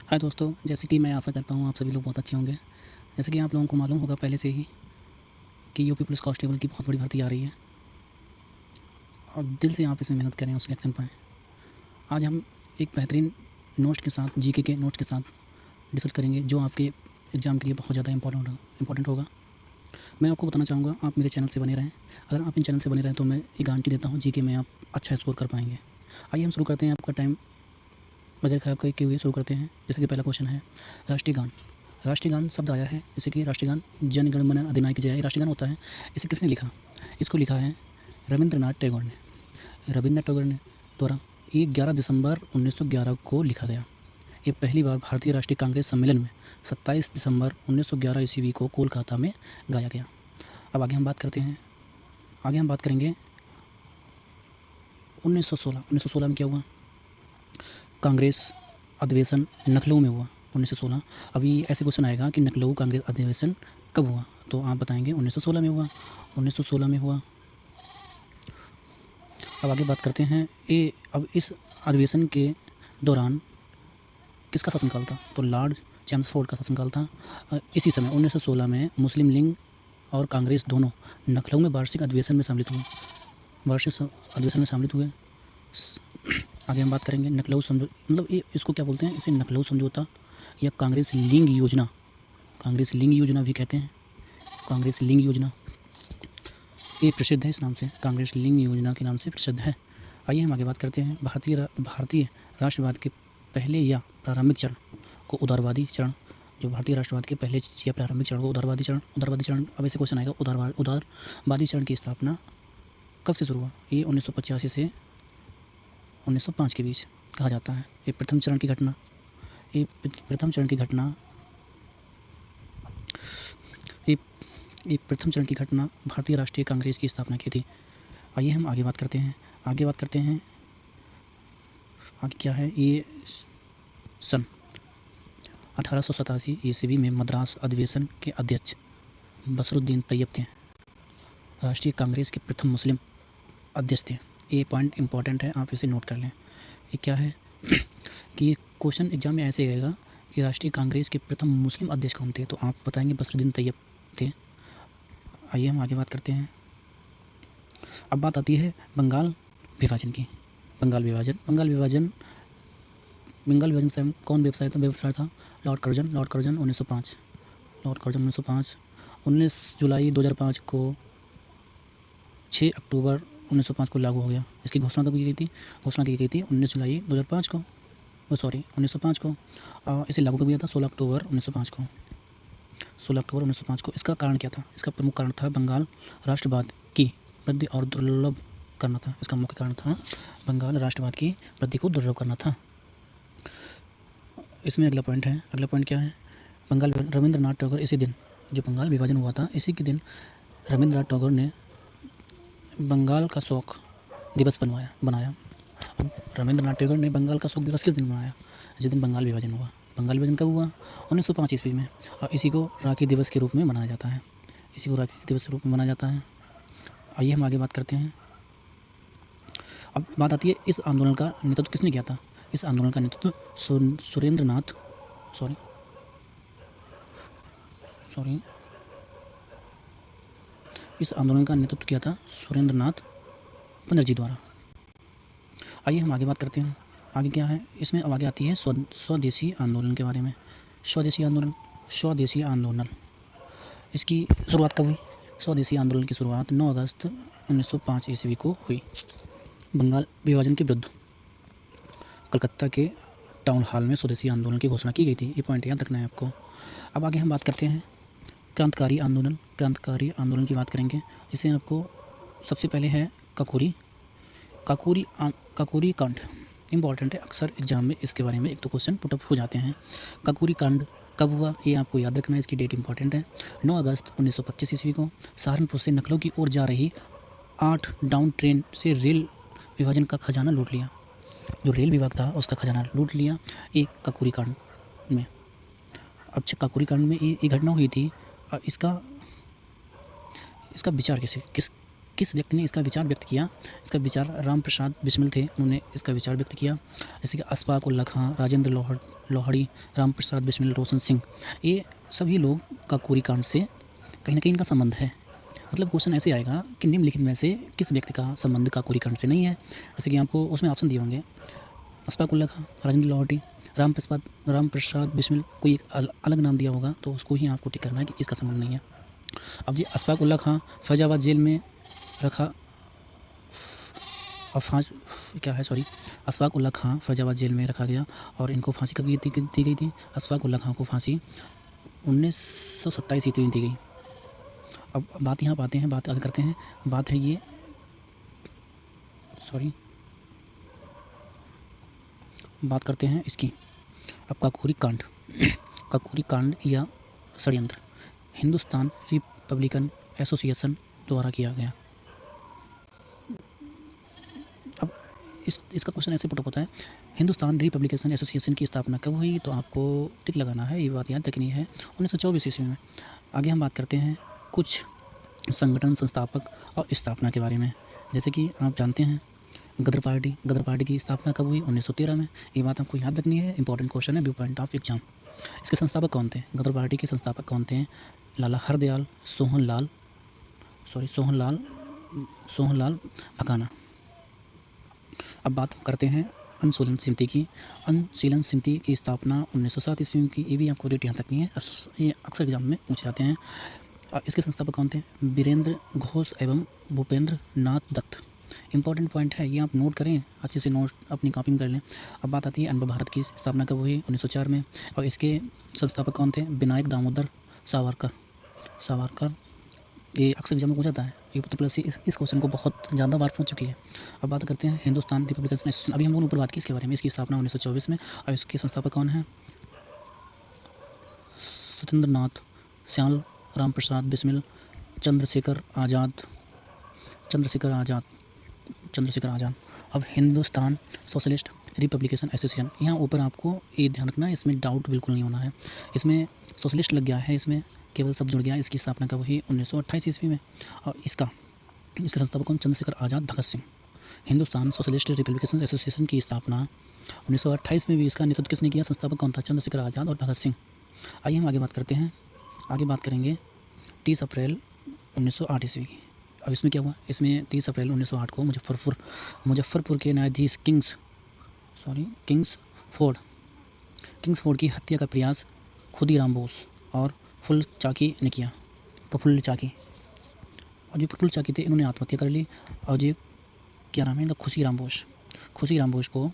हाय दोस्तों, जैसे कि मैं आशा करता हूँ आप सभी लोग बहुत अच्छे होंगे। जैसे कि आप लोगों को मालूम होगा पहले से ही कि यूपी पुलिस कांस्टेबल की बहुत बड़ी भर्ती आ रही है और दिल से आप इसमें मेहनत करें और सिलेक्शन पाएँ। आज हम एक बेहतरीन नोट्स के साथ जीके के नोट्स के साथ डिस्कस करेंगे जो आपके एग्ज़ाम के लिए बहुत ज़्यादा इंपॉर्टेंट होगा। मैं आपको बताना चाहूँगा आप मेरे चैनल से बने रहें। अगर आप इन चैनल से बने रहें तो मैं ये गारंटी देता हूँ जीके में आप अच्छा स्कोर कर पाएंगे। आइए हम शुरू करते हैं, आपका टाइम बगैर खराब किए हुए शुरू करते हैं। जैसे कि पहला क्वेश्चन है राष्ट्रीय गान। राष्ट्रीय गान शब्द आया है जैसे कि राष्ट्रीय गान जन गण मन अधिनायक जय राष्ट्रीय गान होता है। इसे किसने लिखा? इसको लिखा है रविंद्रनाथ टैगोर ने। रविंद्रनाथ टैगोर ने द्वारा ये 11 दिसंबर 1911 को लिखा गया। ये पहली बार भारतीय राष्ट्रीय कांग्रेस सम्मेलन में 27 दिसंबर 1911 ईस्वी को कोलकाता में गाया गया। अब आगे हम बात करेंगे 1916 में क्या हुआ? कांग्रेस अधिवेशन लखनऊ में हुआ 1916। अभी ऐसे क्वेश्चन आएगा कि लखनऊ कांग्रेस अधिवेशन कब हुआ, तो आप बताएंगे 1916 में हुआ। 1916 में हुआ। अब आगे बात करते हैं अब इस अधिवेशन के दौरान किसका शासनकाल था? तो लॉर्ड चैम्सफोर्ड का शासनकाल था। इसी समय 1916 में मुस्लिम लीग और कांग्रेस दोनों लखनऊ में वार्षिक अधिवेशन में सम्मिलित हुए। आगे हम बात करेंगे लखनऊ समझौता, मतलब ये इसको क्या बोलते हैं? इसे लखनऊ समझौता या कांग्रेस लीग योजना भी कहते हैं। कांग्रेस लीग योजना ये प्रसिद्ध है, इस नाम से कांग्रेस लीग योजना के नाम से प्रसिद्ध है। आइए हम आगे बात करते हैं भारतीय राष्ट्रवाद के पहले या प्रारंभिक चरण को उदारवादी चरण। जो भारतीय राष्ट्रवाद के पहले या प्रारंभिक चरण को उदारवादी चरण। अब ऐसे क्वेश्चन आएगा उदारवादी चरण की स्थापना कब से शुरू हुआ? ये 1985 से 1905 के बीच कहा जाता है। ये प्रथम चरण की घटना भारतीय राष्ट्रीय कांग्रेस की स्थापना की थी। आइए हम आगे बात करते हैं। आगे क्या है? ये सन 1887 ईस्वी में मद्रास अधिवेशन के अध्यक्ष बसरुद्दीन तैयब थे। राष्ट्रीय कांग्रेस के प्रथम मुस्लिम अध्यक्ष थे। ये पॉइंट इंपॉर्टेंट है, आप इसे नोट कर लें। ये क्या है कि ये क्वेश्चन एग्जाम में ऐसे आएगा कि राष्ट्रीय कांग्रेस के प्रथम मुस्लिम अध्यक्ष कौन थे, तो आप बताएंगे बसरुद्दीन तैयब थे। आइए हम आगे बात करते हैं। अब बात आती है बंगाल विभाजन की। बंगाल विभाजन से कौन व्यवसाय था? Lord Curzon 1905। 19 जुलाई 2005 को 6 अक्टूबर 1905 को लागू हो गया। इसकी घोषणा कब की गई थी? 19 जुलाई 2005 को 1905 को। इसे लागू कब किया था? 16 अक्टूबर 1905 को। इसका कारण क्या था? इसका प्रमुख कारण था बंगाल राष्ट्रवाद की वृद्धि और दुर्लभ करना था। इसका मुख्य कारण था बंगाल राष्ट्रवाद की वृद्धि को दुर्लभ करना था। इसमें अगला पॉइंट क्या है? रविंद्रनाथ टैगोर इसी दिन, जो बंगाल विभाजन हुआ था इसी के दिन रविंद्रनाथ टैगोर ने बंगाल का शोक दिवस बनाया। अब रविंद्रनाथ टैगोर ने बंगाल का शोक दिवस किस दिन बनाया? जिस दिन बंगाल विभाजन हुआ। बंगाल विभाजन कब हुआ? 1905 ईस्वी में। और इसी को राखी दिवस के रूप में मनाया जाता है। आइए हम आगे बात करते हैं। अब बात आती है इस आंदोलन का नेतृत्व किसने किया था? इस आंदोलन का नेतृत्व इस आंदोलन का नेतृत्व किया था सुरेंद्रनाथ बनर्जी द्वारा। आइए हम आगे बात करते हैं। आगे क्या है? इसमें अब आगे आती है स्वदेशी आंदोलन के बारे में। स्वदेशी आंदोलन इसकी शुरुआत कब हुई? स्वदेशी आंदोलन की शुरुआत 9 अगस्त 1905 ईस्वी को हुई। बंगाल विभाजन के विरुद्ध कलकत्ता के टाउन हॉल में स्वदेशी आंदोलन की घोषणा की गई थी। ये पॉइंट याद रखना है आपको। अब आगे हम बात करते हैं क्रांतिकारी आंदोलन की बात करेंगे। इसे आपको सबसे पहले है काकोरी कांड। इम्पॉर्टेंट है, अक्सर एग्जाम में इसके बारे में एक तो क्वेश्चन पुटअप हो जाते हैं। काकोरी कांड कब हुआ ये आपको याद रखना है, इसकी डेट इंपॉर्टेंट है। 9 अगस्त 1925 ईस्वी को सहारनपुर से लखनऊ की ओर जा रही 8 डाउन ट्रेन से रेल विभाजन का खजाना लूट लिया। जो रेल विभाग था उसका खजाना लूट लिया एक काकोरी कांड में। अब काकोरी कांड में ये घटना हुई थी। इसका विचार किस व्यक्ति ने इसका विचार व्यक्त किया? इसका विचार राम प्रसाद बिस्मिल थे, उन्होंने इसका विचार व्यक्त किया। जैसे कि अशफाक उल्ला खां, राजेंद्र लोहड़ी, राम प्रसाद बिस्मिल, रोशन सिंह, ये सभी लोग काकोरी कांड से कहीं ना कहीं इनका संबंध है। मतलब क्वेश्चन ऐसे आएगा कि निम्नलिखित में से किस व्यक्ति का संबंध काकोरी कांड से नहीं है। जैसे कि आपको उसमें ऑप्शन दिए होंगे, अशफाक उल्ला खां, राजेंद्र लोहड़ी, राम प्रसाद बिस्मिल, कोई एक अलग नाम दिया होगा तो उसको ही आपको टिक करना है कि इसका संबंध नहीं है। अब जी अशफाक उल्ला खां फैजाबाद जेल में रखा, अशफाक उल्ला खां फैजाबाद जेल में रखा गया और इनको फांसी कब दी गई थी? अशफाक उल्ला खां को फांसी 1927 ईस्वी में दी गई। अब बात यहाँ पाते हैं, बात आगे करते हैं। बात है ये बात करते हैं इसकी। अब काकोरी कांड काकोरी कांड या षड्यंत्र हिंदुस्तान रिपब्लिकन एसोसिएशन द्वारा किया गया। अब इसका क्वेश्चन ऐसे पुट होता है, हिंदुस्तान रिपब्लिकन एसोसिएशन की स्थापना कब हुई? तो आपको टिक लगाना है, ये बात याद रखनी है, 1924 ईस्वी में। आगे हम बात करते हैं कुछ संगठन, संस्थापक और स्थापना के बारे में। जैसे कि आप जानते हैं गदर पार्टी की स्थापना कब हुई? 1913 में। ये बात आपको याद रखनी है, इंपॉर्टेंट क्वेश्चन है, व्यू पॉइंट ऑफ एग्जाम। इसके संस्थापक कौन थे? गदर पार्टी के संस्थापक कौन थे? लाला हरदयाल, सोहनलाल भकाना। अब बात करते हैं अनुशीलन समिति की। अनुशीलन समिति की स्थापना 1907 ईस्वी में की। ये भी आपको डेट याद रखनी है, ये अक्सर एग्जाम में पूछे जाते हैं। इसके संस्थापक कौन थे? वीरेंद्र घोष एवं भूपेंद्र नाथ दत्त। इंपॉर्टेंट पॉइंट है, ये आप नोट करें, अच्छे से नोट अपनी कॉपी में कर लें। अब बात आती है अनब भारत की स्थापना कब हुई? 1904 में। और इसके संस्थापक कौन थे? विनायक दामोदर सावरकर। ये अक्सर एग्जाम में पूछा जाता है, ये उत्तर प्लस इस क्वेश्चन को बहुत ज़्यादा बार पूछ चुकी है। अब बात करते हैं हिंदुस्तान रिपब्लिकन एसोसिएशन। अभी हम लोगों ने ऊपर बात की इसके बारे में। इसकी स्थापना 1924 में। और इसके संस्थापक कौन हैं? सत्येंद्र नाथ, श्याम राम प्रसाद बिस्मिल, चंद्रशेखर आज़ाद। अब हिंदुस्तान सोशलिस्ट रिपब्लिकन एसोसिएशन, यहाँ ऊपर आपको ये ध्यान रखना है, इसमें डाउट बिल्कुल नहीं होना है। इसमें सोशलिस्ट लग गया है, इसमें केवल शब्द जुड़ गया। इसकी स्थापना कब हुई? 1928 ईस्वी में। और इसके संस्थापक कौन? Chandrashekhar Azad, Bhagat Singh. Hindustan socialist republican association की स्थापना 1928 में भी। इसका नेतृत्व किसने किया? संस्थापक कौन था? चंद्रशेखर आज़ाद और भगत सिंह। आइए हम आगे बात करते हैं। आगे बात करेंगे 30 अप्रैल 1908 ईस्वी की। अब इसमें क्या हुआ? इसमें 30 अप्रैल 1908 को मुजफ्फरपुर के न्यायाधीश किंग्स फोर्ड की हत्या का प्रयास खुदीराम बोस और प्रफुल्ल चाकी। और जो प्रफुल्ल चाकी थे, इन्होंने आत्महत्या कर ली। और जो क्या नाम है इनका? खुशीराम बोस को